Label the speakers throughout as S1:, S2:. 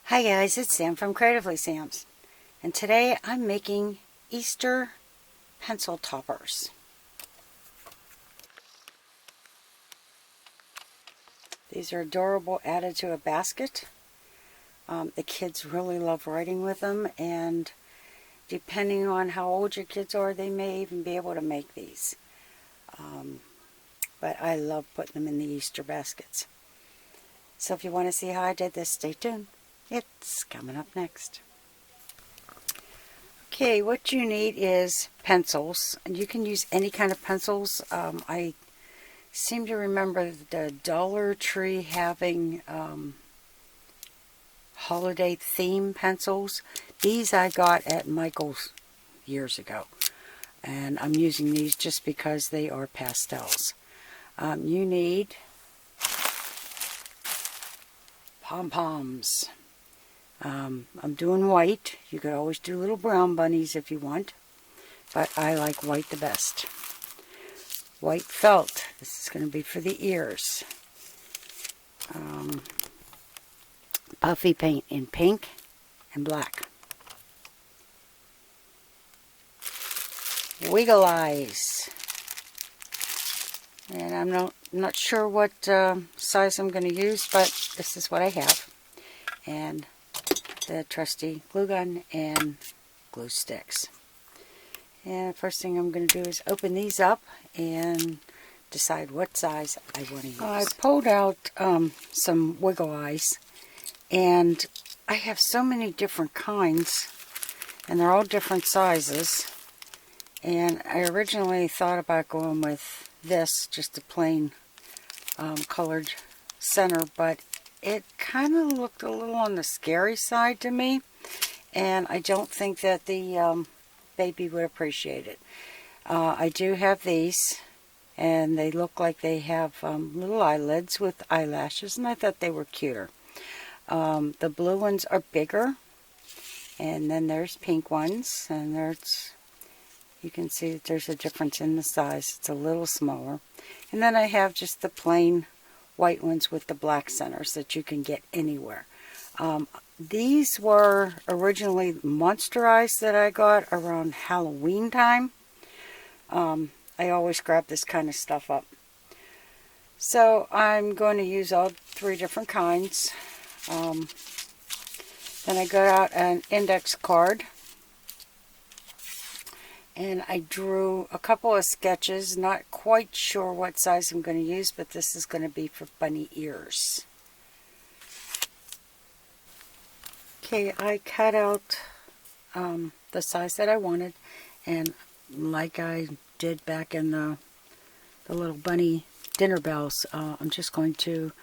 S1: Hi guys, it's Sam from Creatively Sam's, and today I'm making Easter pencil toppers. These are adorable, added to a basket. The kids really love writing with them, and depending on how old your kids are, they may even be able to make these. But I love putting them in the Easter baskets. So if you want to see how I did this, stay tuned. It's coming up next. Okay, what you need is pencils, and you can use any kind of pencils. I seem to remember the Dollar Tree having holiday theme pencils. These I got at Michael's years ago, and I'm using these just because they are pastels. You need pom-poms. I'm doing white. You could always do little brown bunnies if you want, but I like white the best. White felt. This is going to be for the ears. Puffy paint in pink and black. Wiggle eyes. And I'm not sure what size I'm going to use, but this is what I have. And the trusty glue gun and glue sticks. And the first thing I'm going to do is open these up and decide what size I want to use. I pulled out some wiggle eyes, and I have so many different kinds, and they're all different sizes. And I originally thought about going with this, just a plain colored center, but it kind of looked a little on the scary side to me, and I don't think that the baby would appreciate it. I do have these, and they look like they have little eyelids with eyelashes, and I thought they were cuter. The blue ones are bigger, and then there's pink ones, and you can see that there's a difference in the size. It's a little smaller. And then I have just the plain white ones with the black centers that you can get anywhere. These were originally Monster Eyes that I got around Halloween time. I always grab this kind of stuff up. So I'm going to use all three different kinds. Then I got out an index card, and I drew a couple of sketches. Not quite sure what size I'm going to use, but this is going to be for bunny ears. Okay, I cut out the size that I wanted, and like I did back in the little bunny dinner bells, I'm just going to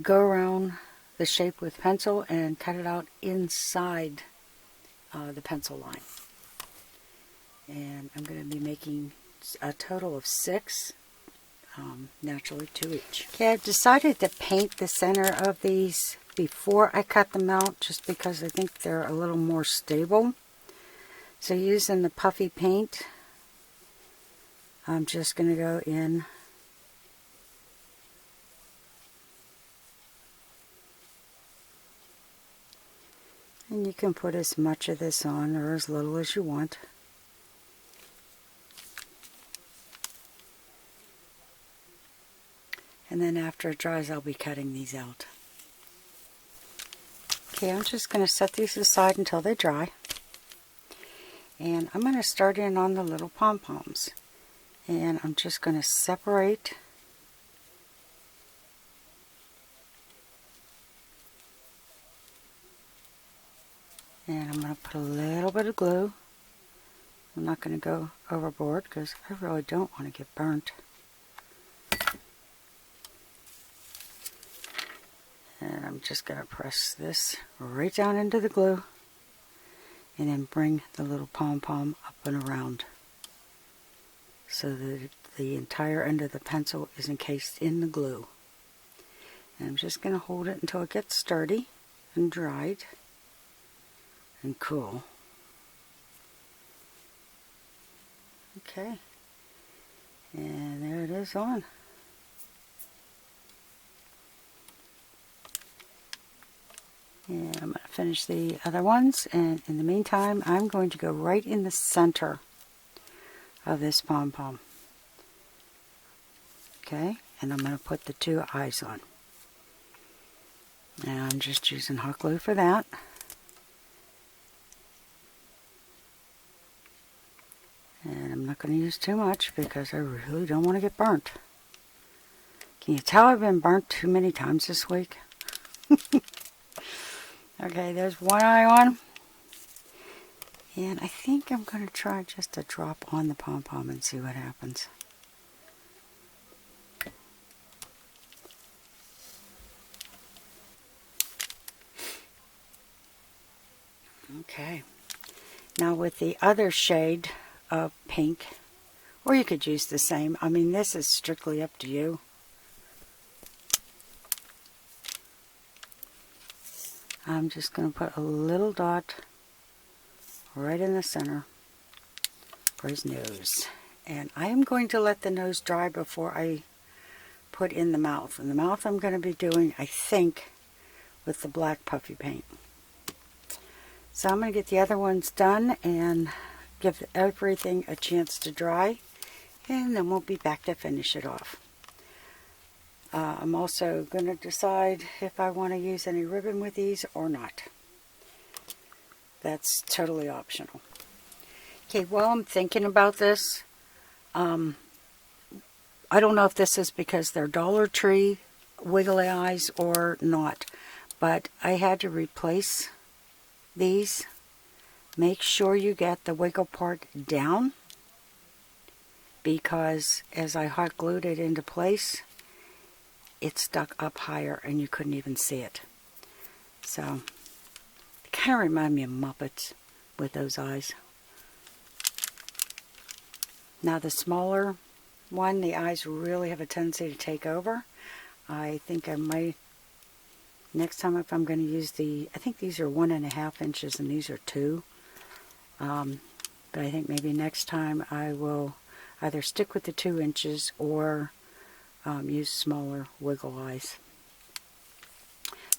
S1: go around the shape with pencil and cut it out inside the pencil line. And I'm going to be making a total of 6, naturally 2 each. Okay, I've decided to paint the center of these before I cut them out, just because I think they're a little more stable. So using the puffy paint, I'm just going to go in and you can put as much of this on or as little as you want. And then after it dries, I'll be cutting these out. Okay, I'm just going to set these aside until they dry. And I'm going to start in on the little pom-poms. And I'm just going to separate and I'm going to put a little bit of glue. I'm not going to go overboard because I really don't want to get burnt. And I'm just going to press this right down into the glue and then bring the little pom-pom up and around so that the entire end of the pencil is encased in the glue. And I'm just going to hold it until it gets sturdy and dried and cool. Okay, and there it is on. And I'm going to finish the other ones, and in the meantime I'm going to go right in the center of this pom-pom. Okay, and I'm going to put the 2 eyes on. And I'm just using hot glue for that. And I'm not going to use too much because I really don't want to get burnt. Can you tell I've been burnt too many times this week? Okay, there's one eye on. And I think I'm going to try just a drop on the pom-pom and see what happens. Okay. Now with the other shade of pink, or you could use the same. I mean, this is strictly up to you. I'm just going to put a little dot right in the center for his nose. And I am going to let the nose dry before I put in the mouth. And the mouth I'm going to be doing, I think, with the black puffy paint. So I'm going to get the other ones done and give everything a chance to dry. And then we'll be back to finish it off. I'm also going to decide if I want to use any ribbon with these or not. That's totally optional. Okay, while I'm thinking about this, I don't know if this is because they're Dollar Tree wiggly eyes or not, but I had to replace these. Make sure you get the wiggle part down, because as I hot glued it into place, it stuck up higher and you couldn't even see it. So, they kind of remind me of Muppets with those eyes. Now the smaller one, the eyes really have a tendency to take over. I think I might, next time if I'm going to use I think these are 1.5 inches and these are 2. But I think maybe next time I will either stick with the 2 inches or use smaller wiggle eyes.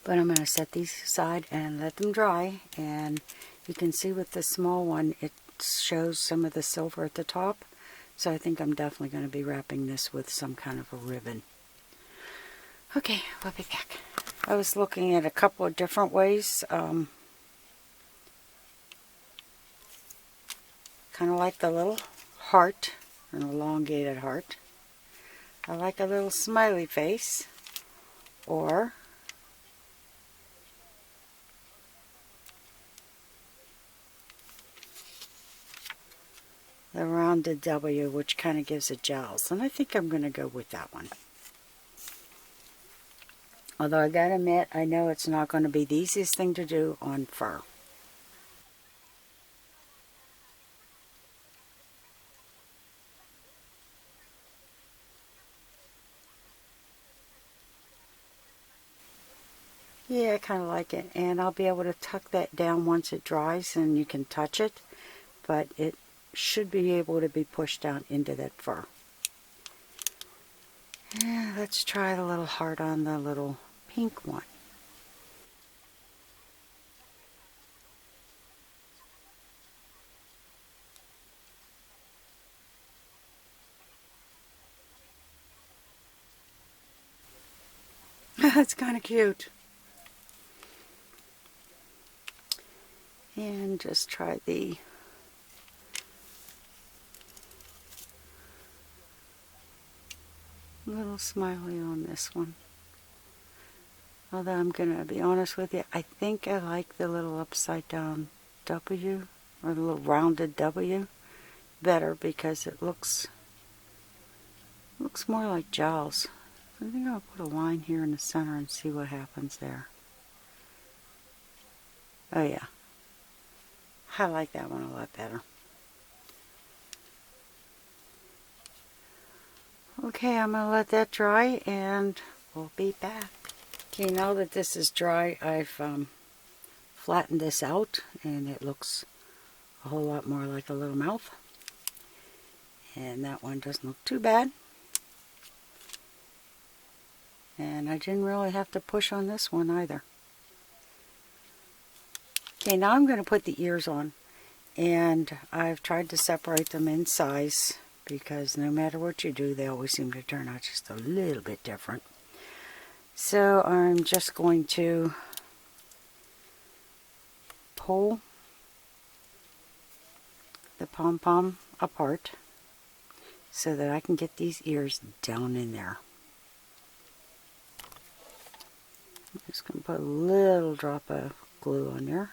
S1: But I'm going to set these aside and let them dry. And you can see with the small one, it shows some of the silver at the top. So I think I'm definitely going to be wrapping this with some kind of a ribbon. Okay, we'll be back. I was looking at a couple of different ways. Kind of like the little heart, an elongated heart. I like a little smiley face, or the rounded W, which kind of gives it jowls. And I think I'm going to go with that one. Although I gotta admit, I know it's not going to be the easiest thing to do on fur. Yeah, I kind of like it. And I'll be able to tuck that down once it dries and you can touch it. But it should be able to be pushed down into that fur. Yeah, let's try the little heart on the little pink one. That's kind of cute. And just try the little smiley on this one. Although I'm going to be honest with you, I think I like the little upside down W, or the little rounded W, better because it looks more like jowls. I think I'll put a line here in the center and see what happens there. Oh yeah. I like that one a lot better. Okay, I'm going to let that dry and we'll be back. Okay, now that this is dry, I've flattened this out and it looks a whole lot more like a little mouth. And that one doesn't look too bad. And I didn't really have to push on this one either. Okay, now I'm going to put the ears on. And I've tried to separate them in size because no matter what you do, they always seem to turn out just a little bit different. So I'm just going to pull the pom-pom apart so that I can get these ears down in there. I'm just going to put a little drop of glue on there.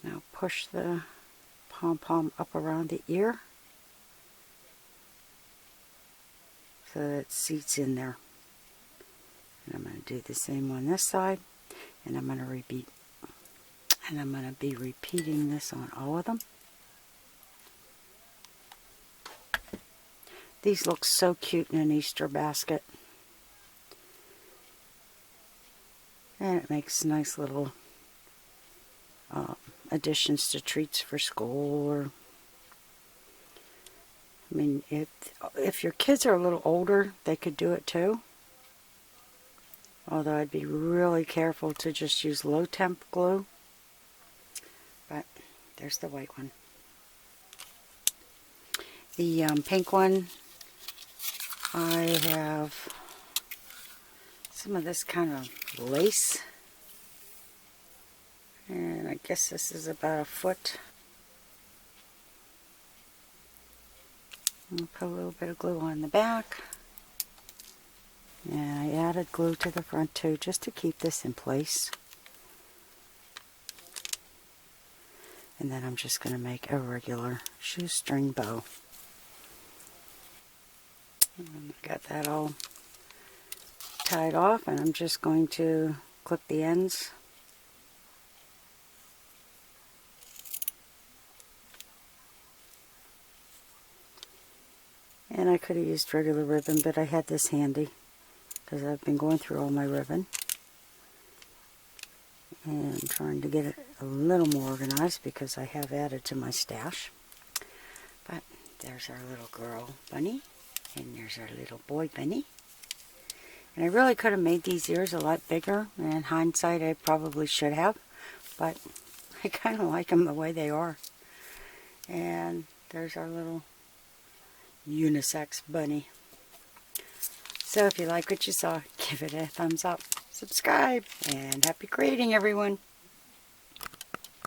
S1: Now push the pom-pom up around the ear so that it seats in there. And I'm going to do the same on this side, and I'm going to repeat. And I'm going to be repeating this on all of them. These look so cute in an Easter basket. And it makes nice little additions to treats for school. Or, I mean, if your kids are a little older, they could do it too. Although I'd be really careful to just use low temp glue. But there's the white one. The pink one, I have some of this kind of lace. And I guess this is about 1 foot. I'll put a little bit of glue on the back. And I added glue to the front too, just to keep this in place. And then I'm just going to make a regular shoestring bow. And I got that all tied off, and I'm just going to clip the ends. And I could have used regular ribbon, but I had this handy because I've been going through all my ribbon and trying to get it a little more organized because I have added to my stash. But there's our little girl bunny, and there's our little boy bunny. And I really could have made these ears a lot bigger, and in hindsight I probably should have, but I kind of like them the way they are. And there's our little unisex bunny. So if you like what you saw, give it a thumbs up, subscribe, and happy creating, everyone.